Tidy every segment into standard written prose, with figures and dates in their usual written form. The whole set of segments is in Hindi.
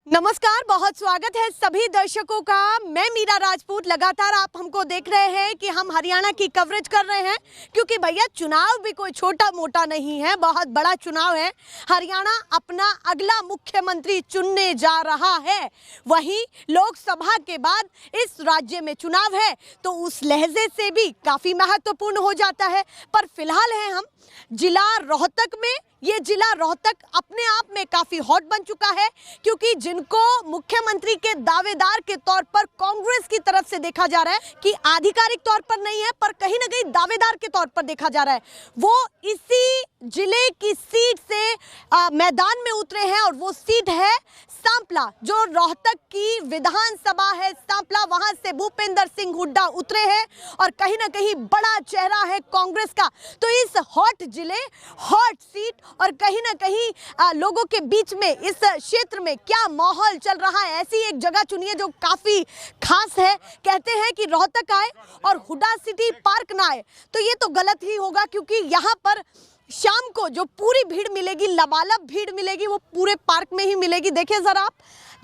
नमस्कार, बहुत स्वागत है सभी दर्शकों का। मैं मीरा राजपूत। लगातार आप हमको देख रहे हैं कि हम हरियाणा की कवरेज कर रहे हैं, क्योंकि भैया चुनाव भी कोई छोटा मोटा नहीं है, बहुत बड़ा चुनाव है। हरियाणा अपना अगला मुख्यमंत्री चुनने जा रहा है। वहीं लोकसभा के बाद इस राज्य में चुनाव है, तो उस लहजे से भी काफ़ी महत्वपूर्ण हो जाता है। पर फिलहाल है हम जिला रोहतक में। ये जिला रोहतक अपने आप में काफ़ी हॉट बन चुका है, क्योंकि जिनको मुख्यमंत्री के दावेदार के तौर पर कांग्रेस की तरफ से देखा जा रहा है कि आधिकारिक तौर पर नहीं है, पर कहीं ना कहीं दावेदार के तौर पर देखा जा रहा है, वो इसी जिले की सीट से मैदान में उतरे हैं। और वो सीट है सांपला, जो रोहतक की विधानसभा है सांपला। वहां से भूपेंद्र सिंह हुड्डा उतरे हैं और कहीं ना कहीं बड़ा चेहरा है कांग्रेस का। तो इस हॉट जिले, हॉट सीट और कहीं ना कहीं लोगों के बीच में इस क्षेत्र में क्या माहौल चल रहा है, ऐसी एक जगह चुनिए जो काफी खास है। कहते हैं कि रोहतक आए और हुड्डा सिटी पार्क ना आए, तो ये तो गलत ही होगा, क्योंकि यहाँ पर शाम को जो पूरी भीड़ मिलेगी, लबालब भीड़ मिलेगी, वो पूरे पार्क में ही मिलेगी। देखिए जरा आप,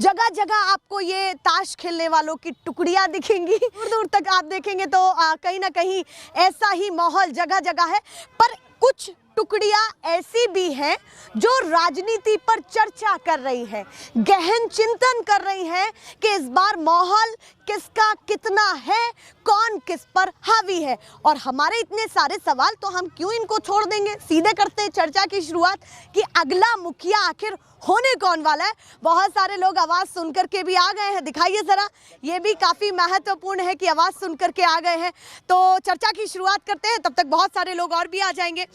जगह जगह आपको ये ताश खेलने वालों की टुकड़ियां दिखेंगी। दूर दूर तक आप देखेंगे तो कहीं ना कहीं ऐसा ही माहौल जगह जगह है। पर कुछ टुकड़ियां ऐसी भी हैं जो राजनीति पर चर्चा कर रही है, गहन चिंतन कर रही है कि इस बार माहौल किसका कितना है, कौन किस पर हावी है। और हमारे इतने सारे सवाल, तो हम क्यों इनको छोड़ देंगे, सीधे करते हैं चर्चा की शुरुआत कि अगला मुखिया आखिर होने कौन वाला है। बहुत सारे लोग आवाज़ सुनकर के भी आ गए हैं, दिखाइए ज़रा। ये भी काफ़ी महत्वपूर्ण है कि आवाज़ सुनकर के आ गए हैं। तो चर्चा की शुरुआत करते हैं, तब तक बहुत सारे लोग और भी आ जाएंगे।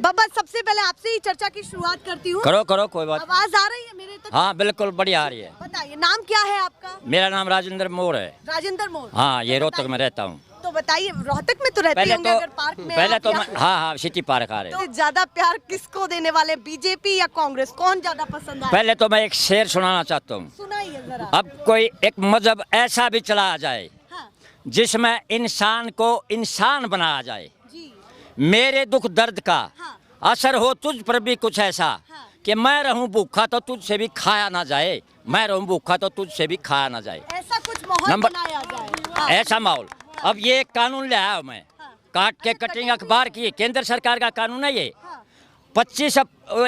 बाबा, सबसे पहले आपसे ही चर्चा की शुरुआत करती हूँ। करो करो, कोई बात। आवाज़ आ रही है मेरे तक? हाँ बिल्कुल बढ़िया आ रही है। बताइए, नाम क्या है आपका? मेरा नाम राजेंद्र मोर है। राजेंद्र मोर। हाँ, ये रोहतक में रहता हूँ। तो बताइए, रोहतक में तो रहते होंगे, अगर पार्क में पहले आप तो या- हाँ सिटी पार्क आ रहे। तो ज्यादा प्यार किसको देने वाले, बीजेपी या कांग्रेस, कौन ज्यादा पसंद आए? पहले तो मैं एक शेर सुनाना चाहता हूँ। सुनाइए जरा। अब कोई एक मजहब ऐसा भी चला आ जाए हाँ, जिसमें इंसान को इंसान बनाया जाए, जी। मेरे दुख दर्द का हाँ, असर हो तुझ पर भी कुछ ऐसा हाँ। कि मैं रहूं भूखा तो तुझसे भी खाया ना जाए, मैं रहूं भूखा तो तुझसे भी खाया ना जाए। ऐसा कुछ माहौल नंबर- बनाया जाए। हाँ, ऐसा माहौल। अब ये कानून ले आया मैं, हाँ। काट के कटिंग अखबार की, केंद्र सरकार का कानून है ये। हाँ,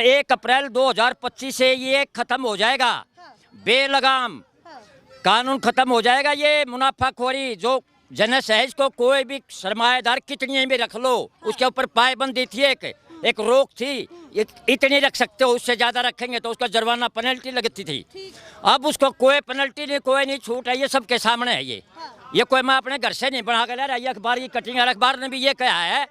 1 अप्रैल 2025 से ये खत्म हो जाएगा। हाँ। बेलगाम हाँ, कानून खत्म हो जाएगा। ये मुनाफाखोरी, जो जनसहज को कोई भी सरमाएदार कितनी भी रख लो, उसके ऊपर पाबंदी थी, एक रोक थी, इतनी रख सकते हो, उससे ज्यादा रखेंगे तो उसका जुर्माना पेनल्टी लगती थी। ठीक। अब उसको कोई पेनल्टी नहीं, कोई नहीं छूट है, ये सबके सामने है। हाँ। ये कोई मैं अपने घर से नहीं बना कर ला रहा, ये अखबार की कटिंग, अखबार ने भी ये कहा है।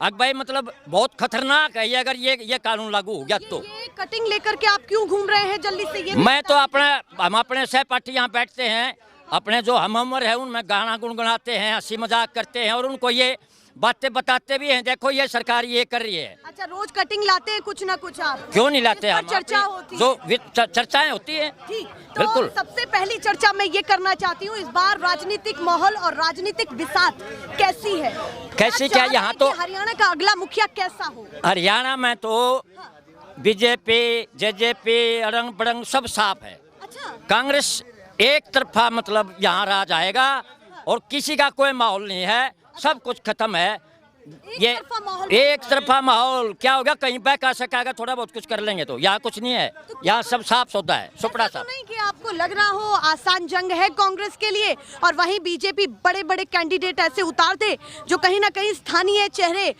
अब भाई मतलब बहुत खतरनाक है ये, अगर ये कानून लागू हो गया तो। ये कटिंग लेकर के आप क्यों घूम रहे हैं जल्दी से? ये मैं तो हम अपने सहपाठी यहाँ बैठते हैं, अपने जो हम उम्र है उनमें गाना गुनगुनाते हैं, हंसी मजाक करते हैं और उनको ये बातें बताते भी हैं, देखो ये सरकार ये कर रही है। अच्छा, रोज कटिंग लाते हैं कुछ ना कुछ आप? क्यों नहीं लाते इस पर हम? चर्चा होती है। जो चर्चाएं होती है। ठीक। तो बिल्कुल। सबसे पहली चर्चा मैं ये करना चाहती हूँ, इस बार राजनीतिक माहौल और राजनीतिक बिसात कैसी है? कैसी क्या? यहाँ तो हरियाणा का अगला मुखिया कैसा हो? हरियाणा में तो बीजेपी जेजेपी रंग बरंग सब साफ है। अच्छा। कांग्रेस एक तरफा मतलब यहाँ रह जाएगा और किसी का कोई माहौल नहीं है, सब कुछ खत्म है। ये तरफा माहौल एक तरफा माहौल क्या होगा, कहीं बैक आ सकेगा, थोड़ा बहुत कुछ कर लेंगे। तो यहाँ कुछ नहीं है, यहाँ सब साफ सौदा है, सुपड़ा ऐसा साफ। तो नहीं कि आपको लग रहा हो आसान जंग है कांग्रेस के लिए, और वहीं बीजेपी बड़े बड़े कैंडिडेट ऐसे उतार दे जो कहीं ना कहीं स्थानीय चेहरे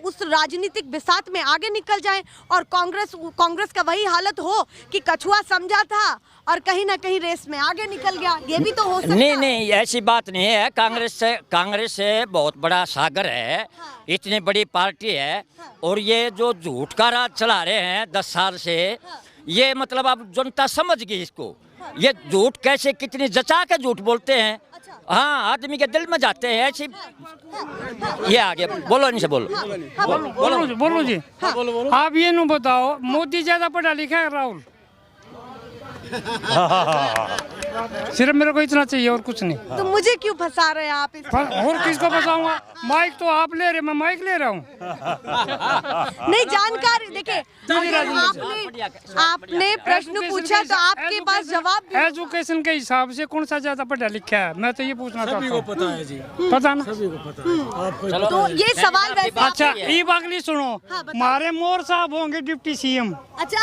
उस राजनीतिक बिसात में आगे निकल जाएं, और कांग्रेस का वही हालत हो कि कछुआ समझा था और कहीं ना कहीं रेस में आगे निकल गया। ये भी तो हो सकता है। नहीं, ऐसी बात नहीं है। कांग्रेस से बहुत बड़ा सागर है। हाँ। इतनी बड़ी पार्टी है। हाँ। और ये जो झूठ का राज चला रहे हैं 10 साल से, हाँ। ये मतलब अब जनता समझ गई इसको। ये झूठ कैसे, कितनी जचा के झूठ बोलते हैं। अच्छा। हाँ, आदमी के दिल में जाते हैं ऐसी। ये आगे बोलो, नहीं से बोलो। बोलो जी। आप ये नु बताओ, मोदी ज्यादा पढ़ा लिखा है राहुल? सिर्फ मेरे को इतना चाहिए और कुछ नहीं। तो मुझे क्यों फंसा रहे हैं आप और किसको फंसाऊंगा? माइक तो आप ले रहे, मैं माइक ले रहा हूँ। नहीं, जानकारी देखिए, आपने प्रश्न पूछा तो आपके पास जवाब भी। एजुकेशन के हिसाब से कौन सा ज्यादा पढ़ा लिखा है, मैं तो ये पूछना चाहता हूँ। पता है जी, पता ना? तो ये सवाल वैसे अच्छा, ये बागली सुनो, हमारे मोर साहब होंगे डिप्टी सीएम। अच्छा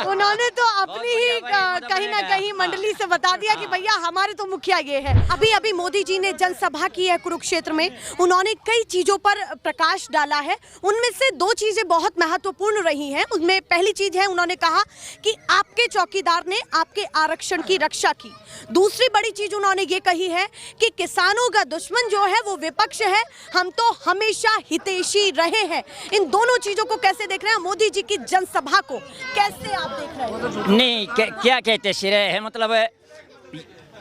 उन्होंने तो अपनी ही कहीं ना कहीं मंडली से बता दिया कि भैया हमारे तो मुखिया ये है। अभी अभी मोदी जी ने जनसभा की है कुरुक्षेत्र में, उन्होंने कई चीजों पर प्रकाश डाला है। उनमें से दो चीजें बहुत महत्वपूर्ण रही हैं। उनमें पहली चीज है, उन्होंने कहा कि आपके चौकीदार ने आपके आरक्षण की रक्षा की। दूसरी बड़ी चीज उन्होंने ये कही है कि किसानों का दुश्मन जो है वो विपक्ष है, हम तो हमेशा हितैषी रहे हैं। इन दोनों चीजों को कैसे देख रहे हैं? मोदी जी की जनसभा को कैसे आप देख रहे हैं? नहीं, क्या कहते सिरे है, मतलब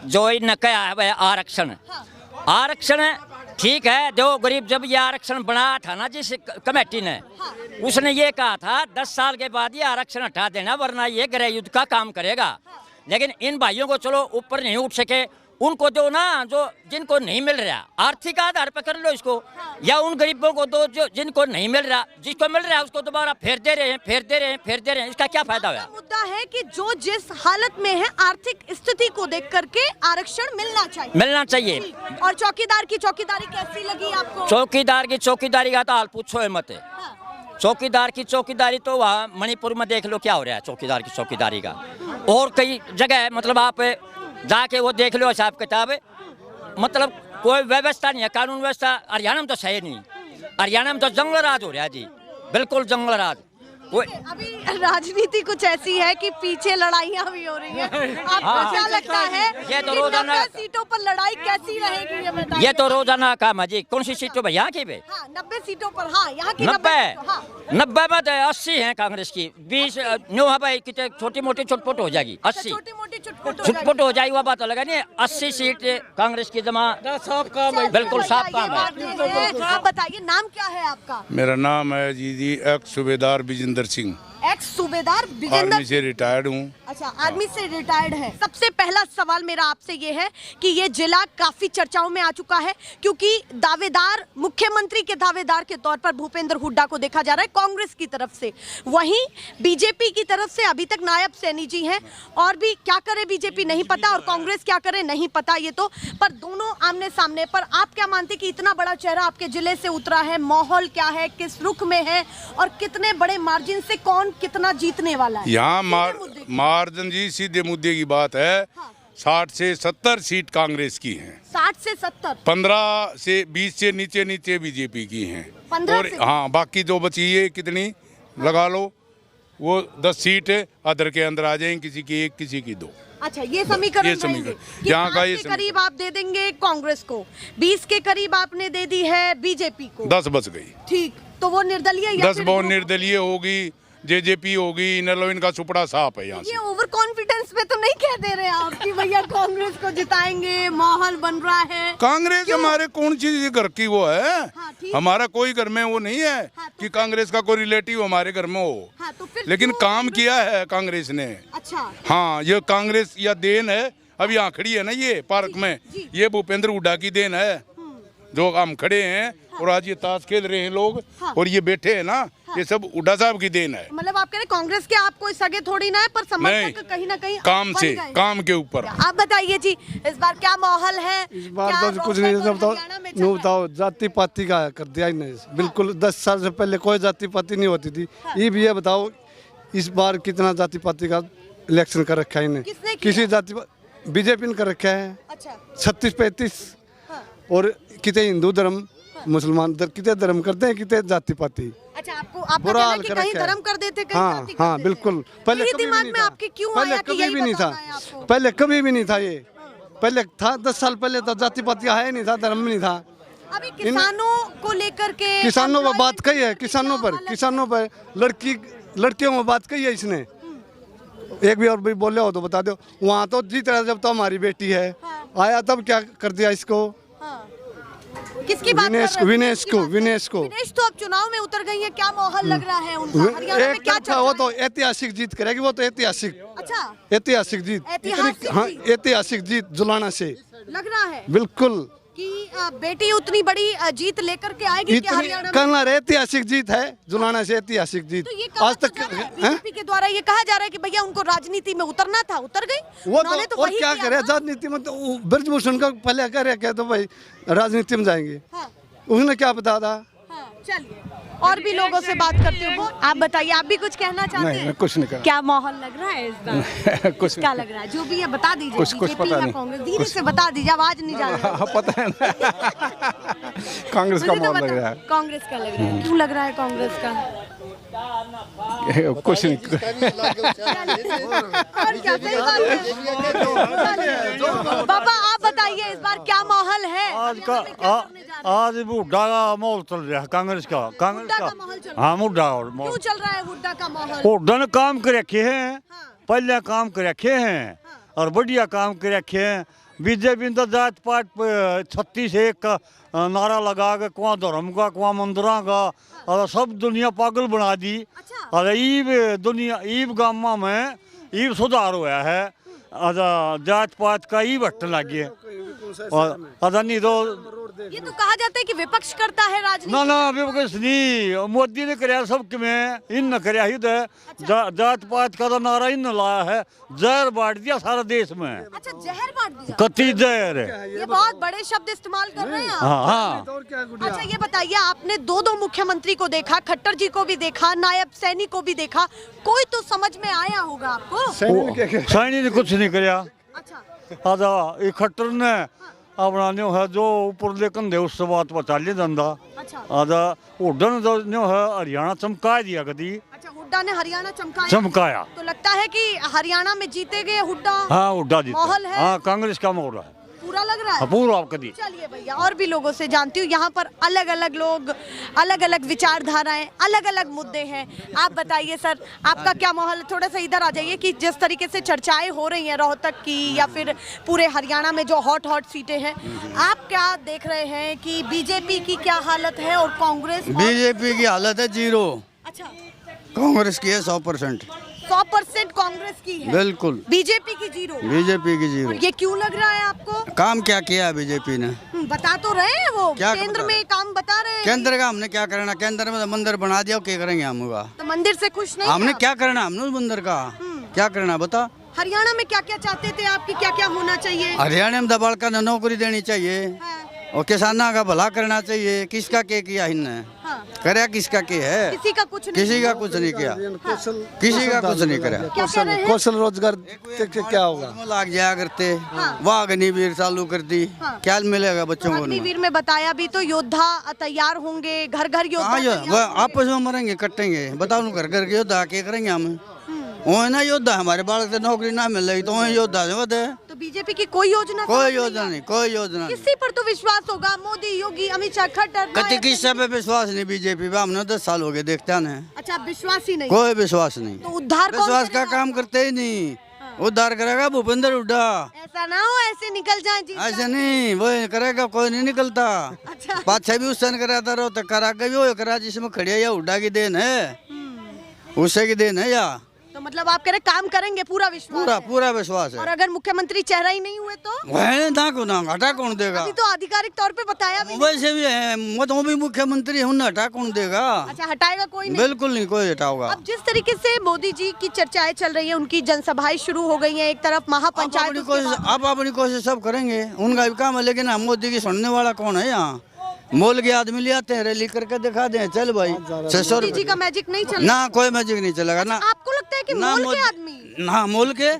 जो इन कहा है आरक्षण, आरक्षण ठीक है। जो गरीब, जब ये आरक्षण बनाया था ना जिस कमेटी ने, उसने ये कहा था 10 साल के बाद ये आरक्षण हटा देना, वरना ये गृह युद्ध का काम करेगा। लेकिन इन भाइयों को चलो ऊपर नहीं उठ सके, उनको दो ना, जो जिनको नहीं मिल रहा, आर्थिक आधार पर कर लो इसको, या उन गरीबों को दो जो जिनको नहीं मिल रहा, जिसको मिल रहा है उसको दोबारा फेर दे रहे हैं, इसका क्या फायदा हुआ? मुद्दा है कि जो जिस हालत में है, आर्थिक स्थिति को देख करके आरक्षण मिलना चाहिए। और चौकीदार की चौकीदारी कैसी लगी आपको? चौकीदार की चौकीदारी का तो हाल पूछो है मत। चौकीदार की चौकीदारी तो वहाँ मणिपुर में देख लो क्या हो रहा है चौकीदार की चौकीदारी का, और कई जगह मतलब आप जाके वो देख लो हिसाब किताब, मतलब कोई व्यवस्था नहीं है, कानून व्यवस्था। हरियाणा में तो सही नहीं, हरियाणा में तो जंगल राज हो रहा है जी, बिल्कुल जंगल राज। अभी राजनीति कुछ ऐसी है कि पीछे लड़ाइयाँ भी हो रही हैं। आपको क्या लगता है ये तो कि रोजाना 90 सीटों पर लड़ाई कैसी रहेगी? ये बताइए। ये तो रोजाना काम है जी। कौन सी सीटों पर? यहाँ की पे 90 सीटों पर, हाँ यहाँ की 90 में 80 है कांग्रेस की, 20 न्यू है भाई, कितने छोटी मोटी छुटपुट हो जाएगी, 80 छोटी मोटी छुटपुट हो जाएगी, वह बात अलग है। नहीं, 80 सीट कांग्रेस की जमा, साफ काम है, बिल्कुल साफ काम है। आप बताइए, नाम क्या है आपका? मेरा नाम है जी एक्स सूबेदार विजेंद्र सिंह, एक्स सूबेदार आर्मी विजेंद्र। से रिटायर्ड हूँ। अच्छा, आर्मी से रिटायर्ड है। सबसे पहला सवाल मेरा आपसे ये है कि ये जिला काफी चर्चाओं में आ चुका है, क्योंकि दावेदार, मुख्यमंत्री के दावेदार के तौर पर भूपेंद्र हुड्डा को देखा जा रहा है कांग्रेस की तरफ से। वहीं बीजेपी की तरफ से अभी तक नायब सैनी जी हैं, और भी क्या करे बीजेपी नहीं पता और कांग्रेस क्या करे नहीं पता, ये तो, पर दोनों आमने सामने। पर आप क्या मानते कि इतना बड़ा चेहरा आपके जिले से उतरा है, माहौल क्या है, किस रुख में है, और कितने बड़े मार्जिन से कौन कितना जीतने वाला है? यहाँ मार्जिन जी सीधे मुद्दे की बात है, 60 से 70 सीट कांग्रेस की हैं, 60 से 70, 15 से 20 से नीचे बीजेपी की हैं, 15 और से? हाँ बाकी जो बची है कितनी लगा लो, वो 10 सीट अदर के अंदर आ जाएंगी, किसी की 1 किसी की 2। अच्छा, ये समीकरण रहेंगे कि यहाँ का 5 ये के करीब आप दे देंगे कांग्रेस को, 20 के करीब आपने दे दी है बीजेपी को, 10 बच गई। ठीक, तो वो निर्दलीय या 10 फिर वो ग्रुप? निर्दलीय होगी, जेजेपी होगी, इनलो इनका सुपड़ा साफ है यहाँ ये से। ओवर कॉन्फिडेंस पे तो नहीं कह दे रहे आप कि भैया कांग्रेस को जिताएंगे, माहौल बन रहा है? कांग्रेस हमारे कौन चीज घर की वो है? हाँ, ठीक। हमारा कोई घर में वो नहीं है हाँ, तो कि कांग्रेस का कोई रिलेटिव हमारे घर में हो। हाँ, तो फिर लेकिन क्यों काम कांग्रेस- किया है कांग्रेस ने। अच्छा, हाँ, ये कांग्रेस या देन है। अब यहाँ खड़ी है ना ये पार्क में, जी। ये भूपेंद्र हुड्डा की देन है, जो हम खड़े हैं और आज ये ताश खेल रहे हैं लोग, हाँ। और ये बैठे हैं ना, ये सब हुड्डा साहब की देन है। मतलब आप कह रहे कांग्रेस के आप कोई सगे थोड़ी ना है, पर समर्थक कहीं ना कहीं काम बन से, गए। काम के ऊपर। आप बताइए जी, इस बार क्या माहौल है? इस बार क्या तो कुछ नहीं, रोहतक और बताओ हरियाणा में चल रहा है? बताओ, जाति पाति का कर दिया इन्होंने बिल्कुल। 10 साल से पहले कोई जाति पाति नहीं होती थी। ये भी है, बताओ इस बार कितना जाति पाति का इलेक्शन कर रखा है इन्हें? किसने किया? किसी जाति बीजेपी ने कर रखा है। अच्छा, 36-35, हाँ। और कितने हिंदू धर्म, मुसलमान कितने धर्म करते हैं, कितने जाति पाति। अच्छा, आपका बुरा कहना है हाल कि कर कहीं रखा है। धर्म कर देते, कहीं हाँ जाति कर हाँ देते। बिल्कुल। पहले यही कभी भी दिमाग नहीं में था। आपके क्यों पहले आया कि कभी यही भी नहीं था। बताना है आपको? पहले कभी भी नहीं था ये। पहले था 10 साल पहले तो जाति पाति है नहीं था, धर्म नहीं था। अभी किसानों को लेकर के, किसानों पर बात कही है, employment किसानों पर, हालत- किसानों पर, लड़कियों में बात कही है इसने। एक भी और भी बोले हो तो बता दो। वहाँ तो जीत रहा जब तो हमारी बेटी है, आया तब क्या कर दिया इसको। हाँ। किसकी बात कर रहे हैं? विनेश को विनेश तो अब चुनाव में उतर गई है, क्या माहौल लग रहा है उनका? हरियाणा में एक क्या तरफा चल वो रहा तो ऐतिहासिक जीत करेगी, वो तो ऐतिहासिक है? अच्छा, ऐतिहासिक जीत, ऐतिहासिक हाँ जीत। ऐतिहासिक जीत जुलाना से लग रहा है बिल्कुल कि बेटी उतनी बड़ी जीत लेकर के आएगी क्या इतनी हरियाणा में? करना ऐतिहासिक जीत है, जुलाना से ऐतिहासिक जीत। तो ये कहा आज तक हैं? बीजेपी के द्वारा ये कहा जा रहा है कि भैया उनको राजनीति में उतरना था, उतर गई। वो उन्होंने तो तो और वही क्या किया करे ना। राजनीति में, तो ब्रजभूषण का पहले कह रहे क्या तो भाई राजनीति में जाएंगे, हाँ, उसने क्या बता था? हाँ, चलिए और भी लोगों से बात करती हूँ। आप बताइए, आप भी कुछ कहना चाहते हैं? मैं कुछ नहीं कह क्या माहौल लग रहा है इस बार? कुछ क्या लग रहा है? जो भी है बता दीजिए। कुछ बीजेपी पता या नहीं। कांग्रेस? धीरे से बता दीजिए, आवाज नहीं जा रही है। पता है ना कांग्रेस का मुझे तो माहौल लग बता- रहा है, कांग्रेस का लग रहा है। क्यों लग रहा है कांग्रेस का? कुछ नहीं और क्या, सही बात है। बाबा आप बताइए इस बार क्या माहौल है? आज का हरियाणा में क्या करने जा रहे हैं? आज हुड्डा का माहौल चल रहा है, कांग्रेस का हुड्डा का माहौल चल रहा है। हाँ हुड्डा और क्यों चल रहा है हुड्डा का माहौल? हुड्डा ने काम कर रखे हैं, हाँ। पहले काम कर रखे हैं और बढ़िया काम कर रखे हैं। बीजेपी ने तो जात पात 36-1 का नारा लगा के कुआ धर्म का कुआ मंदिरा का और सब दुनिया पागल बना दी। अच्छा। और ईब गामा में ईब सुधार हुआ है, जात पात का ईब हटने लगे और नहीं तो ये तो कहा जाता है कि विपक्ष करता है राजनीति। ना ना विपक्ष नहीं, मोदी ने कराया सबके में, इन न कराया ही तो जात पात का तो नारा इन लाया है, जहर बांट दिया सारा देश में, अच्छा, जहर बांट दिया। कति जहर है। ये बहुत बड़े शब्द इस्तेमाल कर रहे हैं आप। हाँ हाँ अच्छा ये बताइए, आपने दो मुख्यमंत्री को देखा, खट्टर जी को भी देखा, नायब सैनी को भी देखा, कोई तो समझ में आया होगा आपको? सैनी ने कुछ नहीं कराया। अच्छा, आजा इकट्ठर ने अपना न्यो है जो ऊपर ले कंधे उससे बात बचा लिया धंधा। अच्छा, आजा उड़न जो न्यो है हरियाणा चमका दिया कदी, अच्छा, हुड्डा ने हरियाणा चमकाया। चमकाया। तो लगता है कि हरियाणा में जीतेगे हुड्डा? हाँ हुड्डा जीता, माहौल है? हाँ कांग्रेस का माहौल है पूरा लग रहा है। पूरा कदी। चलिए भैया, और भी लोगों से जानती हूँ। यहाँ पर अलग अलग लोग, अलग अलग विचारधाराएं, अलग अलग मुद्दे हैं। आप बताइए सर, आपका क्या माहौल है? थोड़ा सा इधर आ जाइए कि जिस तरीके से चर्चाएं हो रही हैं रोहतक की या फिर पूरे हरियाणा में जो हॉट सीटें हैं, आप क्या देख रहे हैं कि बीजेपी की क्या हालत है और कांग्रेस? बीजेपी की हालत है 0, अच्छा, कांग्रेस की है 100%। 100% कांग्रेस की है, बिल्कुल बीजेपी की 0। बीजेपी की और 0। ये क्यों लग रहा है आपको? काम क्या किया है बीजेपी ने? बता तो रहे हैं वो, क्या केंद्र बता में काम बता रहे हैं। केंद्र का हमने क्या करना? केंद्र में तो मंदिर बना दिया, क्या करेंगे हम? होगा तो मंदिर से खुश नहीं हमने आप? क्या करना? हमने उस मंदिर का क्या करना बता? हरियाणा में क्या क्या चाहते थे आपकी, क्या क्या होना चाहिए? हरियाणा में दबाड़ का नौकरी देनी चाहिए हाँ, और किसानों का भला करना चाहिए। किसका के किया इनने? हाँ, करे किसका के है? किसी का कुछ नहीं। किसी का कुछ नहीं किया, किसी का कुछ नहीं करा। क्या कह रहे हैं? कौशल रोजगार क्या होगा? लाग जाया करते, वाह अग्निवीर चालू कर दी, क्या मिलेगा बच्चों को? अग्निवीर में बताया भी तो योद्धा तैयार होंगे, घर घर योद्धा हाँ तैयार वो होंगे। आपस में मरेंगे, कटेंगे। बताओ घर घर के योद्धा क्या करेंगे हम? वो है ना योद्धा, हमारे बालक से नौकरी ना मिल रही तो वो योद्धा से बता है। तो बीजेपी की कोई योजना कोई समझ योजना नहीं, कोई योजना नहीं। किसी पर तो विश्वास होगा, मोदी, योगी, अमित शाह, खट्टर, कति नायक। किस्से पे विश्वास नहीं बीजेपी पे, हमने 10 साल हो गए देखते हैं। अच्छा, विश्वास ही नहीं। कोई विश्वास नहीं, तो उद्धार कौन विश्वास का करेगा? काम करते ही नहीं। उद्धार करेगा भूपेंद्र हुड्डा, ऐसा ना हो ऐसे निकल जाए जी। ऐसे नहीं वो करेगा, कोई नहीं निकलता। अच्छा, पाछा भी उससे कराता रहो तो करा के भी वो करा जिसमें खड़ी है, या हुड्डा की देन है, उससे की देन है या? तो मतलब आप कह रहे काम करेंगे, पूरा विश्वास पूरा है। पूरा विश्वास और है। अगर मुख्यमंत्री चेहरा ही नहीं हुए तो? वह ना को ना हटा कौन देगा? अभी तो आधिकारिक तौर पे बताया भी नहीं। वैसे भी है, मैं भी मुख्यमंत्री हूँ ना, हटा कौन देगा? अच्छा, हटाएगा कोई नहीं? बिल्कुल नहीं, कोई हटाओगा। अब जिस तरीके से मोदी जी की चर्चाएं चल रही है, उनकी जनसभाएं शुरू हो गई हैं, एक तरफ महापंचायत, उसके बाद- आप अपनी कोशिश सब करेंगे, उनका भी काम है, लेकिन हम मोदी की सुनने वाला कौन है यहाँ? मोल के आदमी ले आते हैं, रैली करके दिखा दें, चल भाई 600 मोदी जी का मैजिक नहीं चल ना, कोई मैजिक नहीं चलेगा ना। आपको लगता है कि ना मोल मोदी- के आदमी? ना मोल के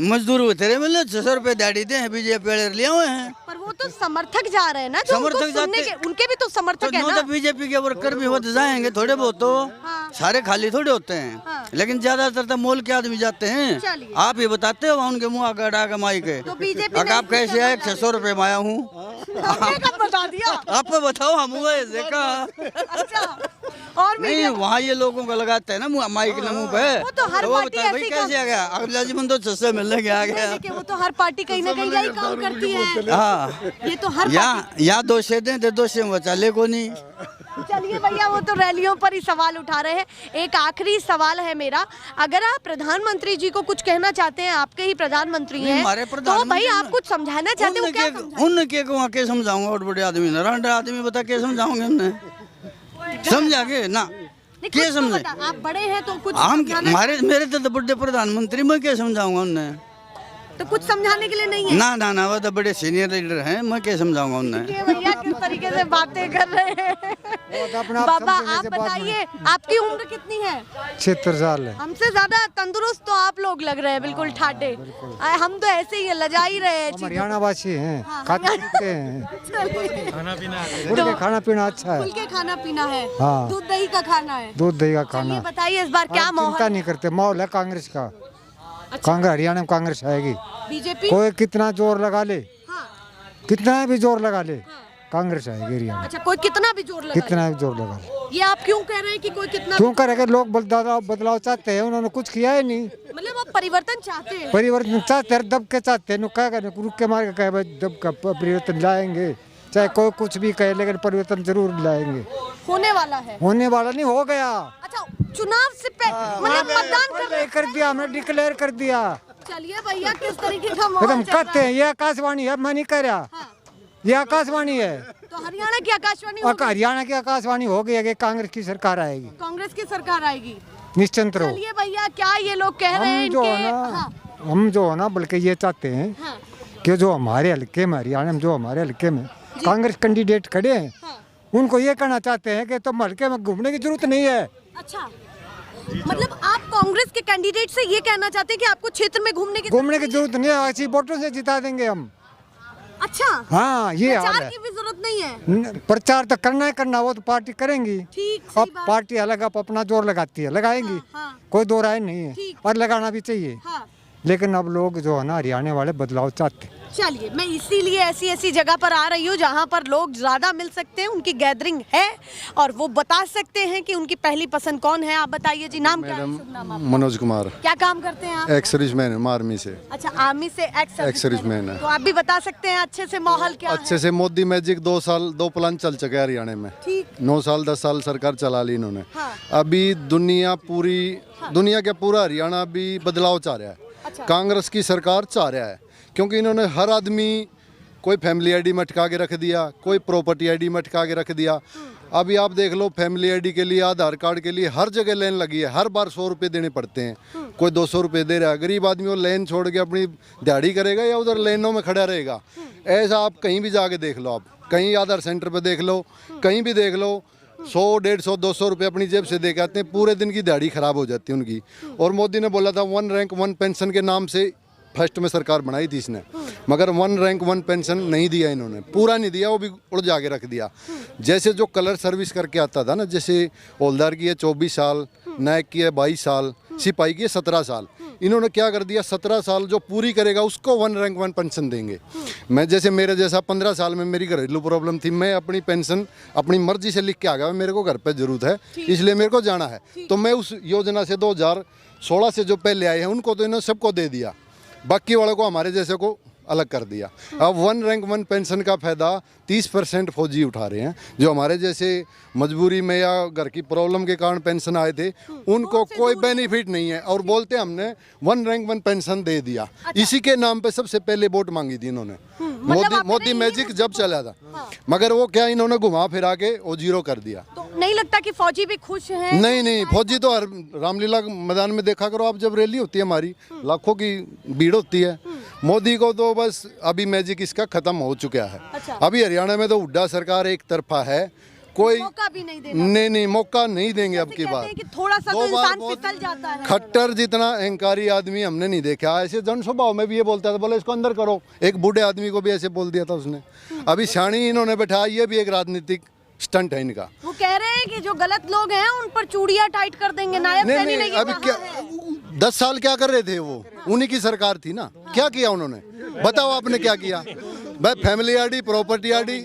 मजदूर होते रहे, मिले 600 रुपए दिहाड़ी दे, बीजेपी वाले लिए हुए हैं। पर वो तो समर्थक जा रहे हैं ना, जो उनको समर्थक सुनने जाते- के, उनके भी तो समर्थक है तो ना। बीजेपी के वर्कर भी होते जाएंगे थोड़े बहुत, तो हाँ। सारे खाली थोड़े होते हाँ। हैं, लेकिन ज्यादातर तो मोल के आदमी जाते हैं। चलिए। आप ये बताते हो उनके मुँह आकर माई के तो बीजेपी आप कैसे आए? 600 रुपए में आया हूँ, हमने कब बता दिया? आप बताओ, हम हुए देखा। अच्छा, और नहीं, मीडिया वहाँ ये लोगों को लगाते हैं ना माइक के मुंह पे। वो तो हर वो पार्टी बताओ भाई ऐसे ही कैसे आ गया, अगला जीवन तो 600 मिलने के आ गया। देखिए, वो तो हर पार्टी कहीं ना कहीं यही काम करती है। हाँ, ये तो हर यहाँ 2 से दें, 2 से बचा ले को नहीं। चलिए भैया, वो तो रैलियों पर ही सवाल उठा रहे हैं। एक आखिरी सवाल है मेरा, अगर आप प्रधानमंत्री जी को कुछ कहना चाहते हैं, आपके ही प्रधानमंत्री नहीं, हैं, हमारे तो प्रधानमंत्री भाई आप कुछ समझाना चाहते हो, क्या समझाएं? उनके को वहाँ के समझाऊंगा, और बड़े आदमी नारायण आदमी बता के समझाऊंगे उन्हें, समझा के ना नहीं, क्या कुछ तो समझे? बता, आप बड़े हैं तो कुछ हम समझाना, हमारे मेरे तो बड़े प्रधानमंत्री, मैं क्या समझाऊंगा उन्हें? तो कुछ समझाने के लिए नहीं है। ना ना ना, वो तो बड़े सीनियर लीडर हैं, मैं क्या समझाऊंगा उन्हें? ये भैया किस तरीके से बातें कर रहे हैं। बाबा आप बताइए, आपकी उम्र कितनी है? 76 साल है। हमसे ज्यादा तंदुरुस्त तो आप लोग लग रहे हैं, बिल्कुल ठाटे। हम तो ऐसे ही लजा ही रहे हैं। हरियाणा वासी हैं, खाते पीते हैं, तो खाना पीना अच्छा खुल के खाना पीना है, हाँ। दूध दही का खाना है। दूध दही का चलिए बताइए, इस बार क्या माहौल? चिंता नहीं करते, माहौल है कांग्रेस का। कांग्रेस हरियाणा में कांग्रेस आएगी। बीजेपी? कोई कितना जोर लगा ले, हाँ। कितना भी जोर लगा ले, कांग्रेस आएगी हरियाणा में। अच्छा, कोई कितना भी जोर लगा कितना भी जोर लगा ले। ये आप क्यों कह रहे हैं कि कोई कितना क्यों करेगा? लोग बदलाव चाहते हैं, उन्होंने कुछ किया ही नहीं। मतलब आप परिवर्तन चाहते हैं? परिवर्तन चाहते हैं, दब के चाहते हैं, क्या करें, रुक के मार के कहे भाई दब का परिवर्तन लाएंगे, चाहे कोई कुछ भी कहे, लेकिन परिवर्तन जरूर लाएंगे। होने वाला है? होने वाला नहीं, हो गया। अच्छा, चुनाव से मतलब मतदान कर दिया, हमने डिक्लेयर कर दिया। चलिए भैया, किस तरीके का हम माहौल चल रहा कहते हैं ये आकाशवाणी है, मैं नहीं कह रहा, ये आकाशवाणी है। तो हरियाणा की आकाशवाणी होगी? हरियाणा की आकाशवाणी हो गई है, कांग्रेस की सरकार आएगी, कांग्रेस की सरकार आएगी। निश्चिंत रहो। चलिए भैया, क्या ये लोग कह रहे हैं हम जो इनके? है ना, हाँ, हम जो है ना, बल्कि ये चाहते हैं हाँ, कि जो हमारे हल्के में, हरियाणा में जो हमारे हल्के में कांग्रेस कैंडिडेट खड़े हैं, हाँ। उनको ये कहना चाहते हैं कि तुम हल्के में घूमने की जरूरत नहीं है। अच्छा, मतलब आप कांग्रेस के कैंडिडेट से ये कहना चाहते हैं कि आपको क्षेत्र में घूमने की जरूरत नहीं है, ऐसी वोटों से जिता देंगे हम। अच्छा, हाँ, ये हाल प्रचार है। की भी जरूरत नहीं है। प्रचार तो करना ही करना, वो तो पार्टी करेंगी। ठीक, सही अब बात। पार्टी अलग अब अपना जोर लगाती है, लगाएंगी, हाँ। कोई दो राय नहीं है, ठीक। और लगाना भी चाहिए। हाँ। लेकिन अब लोग जो है ना, हरियाणा वाले बदलाव चाहते हैं। चलिए, मैं इसीलिए ऐसी ऐसी जगह पर आ रही हूँ जहाँ पर लोग ज़्यादा मिल सकते हैं, उनकी गैदरिंग है और वो बता सकते हैं कि उनकी पहली पसंद कौन है। आप बताइए जी, नाम क्या है? शुभ नाम आपका? मनोज कुमार, क्या काम करते हैं आप? एक्स सर्विसमैन है आर्मी से। अच्छा, आर्मी से एक्स सर्विसमैन है। तो आप भी बता सकते हैं अच्छे से माहौल क्या अच्छे से मोदी मैजिक 2 प्लान चल चुके हैं हरियाणा में। ठीक। 9 साल 10 साल सरकार चला ली इन्होंने। हाँ। अभी दुनिया के पूरा हरियाणा अभी बदलाव चाह रहा है। अच्छा। कांग्रेस की सरकार चाह रहा है, क्योंकि इन्होंने हर आदमी, कोई फैमिली आईडी में अटका के रख दिया, कोई प्रॉपर्टी आईडी में अटका के रख दिया। अभी आप देख लो, फैमिली आईडी के लिए, आधार कार्ड के लिए हर जगह लाइन लगी है, हर बार 100 रुपये देने पड़ते हैं, कोई 200 रुपये दे रहा है। गरीब आदमी वो लाइन छोड़ के अपनी दिहाड़ी करेगा या उधर लाइनों में खड़ा रहेगा? ऐसा आप कहीं भी जाके देख लो, आप कहीं आधार सेंटर पर देख लो, कहीं भी देख लो, 100, 150, 200 रुपये अपनी जेब से दे के आते हैं, पूरे दिन की दिहाड़ी खराब हो जाती है उनकी। और मोदी ने बोला था 1 रैंक 1 पेंशन के नाम से फर्स्ट में सरकार बनाई थी इसने, मगर 1 रैंक 1 पेंशन नहीं दिया इन्होंने, पूरा नहीं दिया, वो भी उड़ जाके रख दिया। जैसे जो कलर सर्विस करके आता था ना, जैसे हौलदार की है 24 साल, नायक की है 22 साल, सिपाही की है 17 साल, इन्होंने क्या कर दिया, 17 साल जो पूरी करेगा उसको 1 रैंक 1 पेंशन देंगे। मैं जैसे मेरे जैसा 15 साल में मेरी घरेलू प्रॉब्लम थी, मैं अपनी पेंशन अपनी मर्जी से लिख के आ गया, मेरे को घर पे जरूरत है इसलिए मेरे को जाना है, तो मैं उस योजना से 2016 से जो पहले आए हैं उनको तो इन्होंने सबको दे दिया, बाकी वालों को, हमारे जैसे को अलग कर दिया। अब 1 रैंक 1 पेंशन का फायदा 30% फौजी उठा रहे हैं, जो हमारे जैसे मजबूरी में या घर की प्रॉब्लम के कारण पेंशन आए थे, उनको कोई बेनिफिट नहीं है, और बोलते हमने 1 रैंक 1 पेंशन दे दिया। इसी के नाम पे सबसे पहले वोट मांगी थी इन्होंने, मोदी मैजिक जब चला था, मगर वो क्या इन्होंने घुमा फिरा के वो 0 कर दिया। तो नहीं लगता कि फौजी भी खुश हैं? नहीं, फौजी तो हर रामलीला मैदान में देखा करो आप, जब रैली होती है हमारी, लाखों की भीड़ होती है। मोदी को तो बस अभी मैजिक इसका खत्म हो चुका है। अच्छा। अभी हरियाणा में तो हुड्डा सरकार एक तरफा है, कोई मौका भी नहीं देगा। नहीं, मौका नहीं देंगे अब की बार। कि थोड़ा सा तो इंसान फिसल जाता है। खट्टर जितना अहंकारी आदमी हमने नहीं देखा। ऐसे जन स्वभाव में भी ये बोलता था, बोले इसको अंदर करो, एक बूढ़े आदमी को भी ऐसे बोल दिया था उसने। अभी शानी इन्होंने बैठा, ये भी एक राजनीतिक स्टंट है इनका। वो कह रहे हैं कि जो गलत लोग हैं उन पर चूड़ियां टाइट कर देंगे। नायब सैनी ने ये अभी कहा क्या है। 10 साल क्या कर रहे थे वो, उन्हीं की सरकार थी ना, क्या किया उन्होंने, बताओ आपने क्या किया? भाई फैमिली आईडी, प्रॉपर्टी आईडी,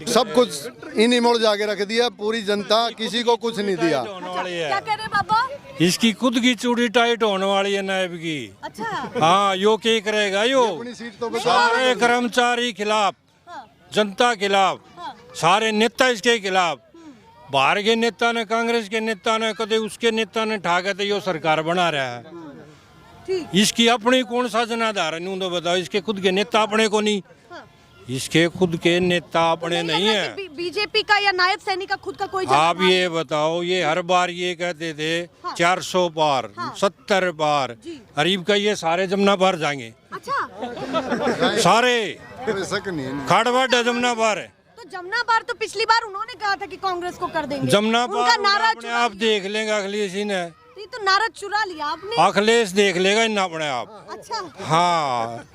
सब कुछ इन्हीं मोड़ जाके रख दिया। पूरी जनता, किसी को कुछ नहीं दिया। क्या कह रहे बाबा? इसकी खुद की चूड़ी टाइट होने वाली है नायब की। अच्छा, हाँ, यो क्या करेगा यो? अपनी सीट तो सारे कर्मचारी खिलाफ, जनता खिलाफ, सारे नेता इसके खिलाफ। बाहर के नेता ने, कांग्रेस के नेता ने, कदे उसके नेता ने ठाके तो यो सरकार बना रहा है। इसकी अपनी कौन सा जनाधार है? यूं तो बताओ, इसके खुद के नेता अपने को नहीं, इसके खुद के नेता अपने नहीं है। बीजेपी का या नायब सैनी का खुद का कोई आप ये बताओ, ये हर बार ये कहते थे 400 पार, 70 पार, गरीब का ये सारे जमुना पार जाएंगे। अच्छा, सारे शक नहीं है। खाड़वाड़ा जमुना पार है। तो जमुना पार तो पिछली बार उन्होंने कहा था कि कांग्रेस को कर देंगे। जमुना उनका पार नारा अपने आप देख लेगा अखिलेश ही ने। ये तो नारा चुरा लिया आपने। अखिलेश देख लेगा इन अपने आप। अच्छा, हाँ,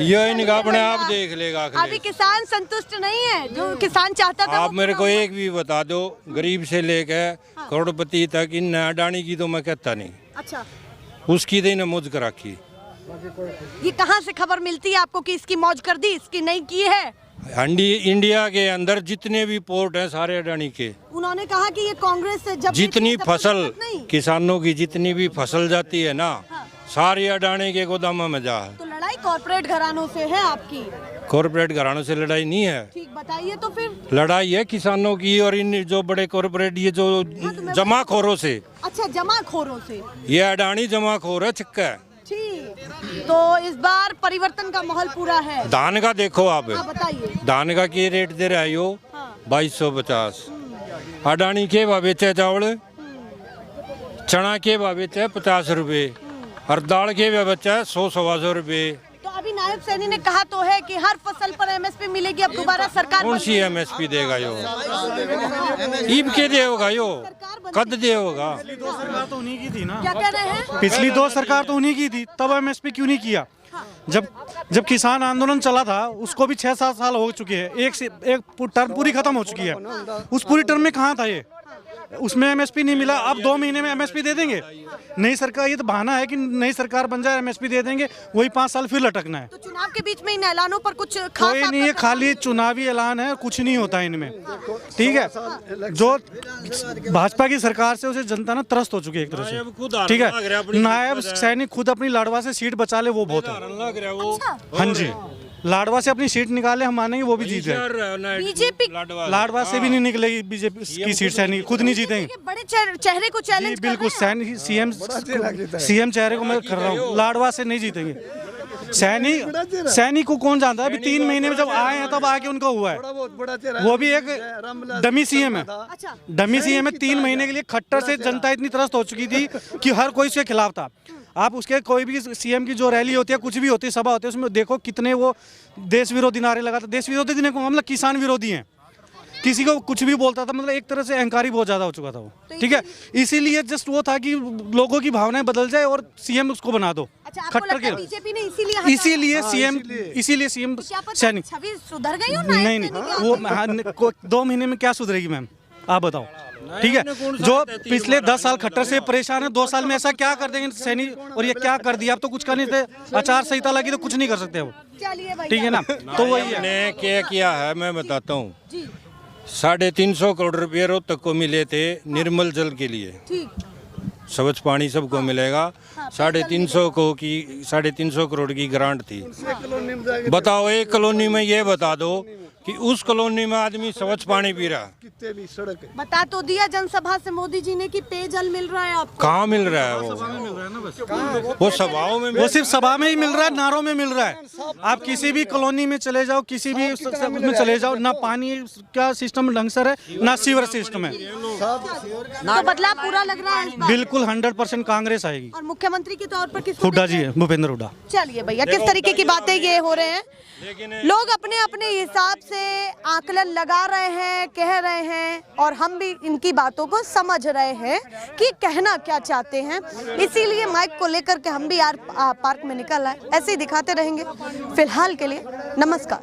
ये इनका अपने आप देख लेगा अभी अखिलेश। किसान संतुष्ट नहीं है, जो किसान चाहता था आप वो मेरे पूरा को हुआ। एक भी बता दो, गरीब से लेकर करोड़पति तक, इन अडानी की तो मैं कहता नहीं, अच्छा, उसकी तो इन्हें मुझ कर रखी। ये कहाँ से खबर मिलती है आपको कि इसकी मौज कर दी, इसकी नहीं की है? इंडिया के अंदर जितने भी पोर्ट हैं सारे अडानी के। उन्होंने कहा कि ये कांग्रेस से जब जितनी तब फसल, नहीं। किसानों की जितनी भी फसल जाती है ना, सारी अडानी के गोदामों में जा है। तो लड़ाई कॉर्पोरेट घरानों से है आपकी? कॉरपोरेट घरानों से लड़ाई नहीं है, ठीक, बताइए तो फिर। लड़ाई है किसानों की और इन जो बड़े कॉरपोरेट, ये जो जमाखोरों से। अच्छा, जमाखोरों से। ये अडानी जमाखोर है, छिक्का है। ठीक, तो इस बार परिवर्तन का माहौल पूरा है। धान का देखो आप, हाँ, बताइए। धान का क्या रेट दे रहा है? हो 2250। अडानी के भाव बेचे चावल, चना के भाव बेचे 50 रुपए, और दाल के भाव बेचा 100-125 रुपए। तो अभी नायब सैनी ने कहा तो है कि हर फसल पर एमएसपी मिलेगी, अब दोबारा सरकार कौन सी एमएसपी देगा यो? ईब के देगा यो? कद देगा? सरकार तो उन्हीं की थी ना। क्या कह रहे हैं? पिछली 2 सरकार तो उन्हीं की थी, तब एमएसपी क्यों नहीं किया? जब किसान आंदोलन चला था, उसको भी 6-7 साल हो चुके हैं, एक टर्म पूरी खत्म हो चुकी है। उस पूरी टर्म में कहाँ था ये? उसमें एमएसपी नहीं मिला, अब 2 महीने में एमएसपी दे देंगे। नई सरकार, ये तो बहाना है कि नई सरकार बन जाए, एमएसपी दे देंगे, वही 5 साल फिर लटकना है। तो चुनाव के बीच में इन ऐलानों पर कुछ खास कोई नहीं, ये खाली चुनावी ऐलान है, कुछ नहीं होता इनमें। ठीक है, जो भाजपा की सरकार से उसे जनता ना त्रस्त हो चुकी है एक तरह से। ठीक है, नायब सैनी खुद अपनी लाडवा से सीट बचा ले, वो बहुत है। हाँ जी, लाडवा से अपनी सीट निकाले, हम मानेंगे वो भी जीत जाए। बीजेपी लाडवा से भी नहीं निकलेगी बीजेपी की सीट, सैनी खुद नहीं जीतेंगे। के बड़े चेहरे को चैलेंज बिल्कुल, सैनी सीएम चेहरे को मैं कर रहा हूँ, लाडवा से नहीं जीतेंगे। सैनी को कौन जानता है? अभी 3 महीने में जब आए हैं तब आके उनका हुआ है, वो भी एक डमी सीएम है। डमी सीएम है, 3 महीने के लिए खट्टर से जनता इतनी त्रस्त हो चुकी थी कि हर कोई उसके खिलाफ था। आप उसके कोई भी सीएम की जो रैली होती है, कुछ भी होती है, सभा होती है, उसमें देखो कितने वो देश विरोधी नारे लगाते। देश विरोधी नहीं, मतलब किसान विरोधी हैं। किसी को कुछ भी बोलता था, मतलब एक तरह से अहंकारी बहुत ज्यादा हो चुका था वो। ठीक है, इसीलिए जस्ट वो था कि लोगों की भावनाएं बदल जाए और सीएम उसको बना दो। खट्टर के बीजेपी ने इसीलिए सीएम सैनी छवि सुधर गई हो? नहीं, वो 2 महीने में क्या सुधरेगी मैम, आप बताओ। ठीक है, जो पिछले 10 साल खट्टर से परेशान है, 2 साल में ऐसा क्या कर देंगे सैनी? और ये क्या कर दिया? अब तो कुछ कर नहीं थे, आचार संहिता लगी तो कुछ नहीं कर सकते वो। ठीक है ना, तो वही है। क्या किया है मैं बताता हूँ। 350 करोड़ रुपये रोहतक को मिले थे निर्मल जल के लिए, स्वच्छ पानी सबको मिलेगा। 350 करोड़ की ग्रांट थी। बताओ, एक कॉलोनी में ये बता दो कि उस कॉलोनी में आदमी स्वच्छ पानी पी रहा। कितने भी सड़क है। बता तो दिया जनसभा से मोदी जी ने कि पेयजल मिल रहा है आपको। कहाँ मिल रहा है? वो सभाओं में, वो सिर्फ सभा में ही मिल रहा है, नारों में मिल रहा है। आप किसी भी कॉलोनी में चले जाओ, किसी भी उसमें चले जाओ, ना पानी का सिस्टम ढंग से है, ना सीवर सिस्टम है। तो बदलाव पूरा लग रहा है इस बार? बिल्कुल 100% कांग्रेस आएगी। और मुख्यमंत्री के तौर पर किसको? हुड्डा जी है, भूपेंद्र हुड्डा। चलिए भैया, किस तरीके की बातें ये हो रहे हैं? लोग अपने अपने हिसाब से आकलन लगा रहे हैं, कह रहे हैं, और हम भी इनकी बातों को समझ रहे हैं कि कहना क्या चाहते हैं। इसीलिए माइक को लेकर के हम भी यार पार्क में निकल आए। ऐसे ही दिखाते रहेंगे। फिलहाल के लिए नमस्कार।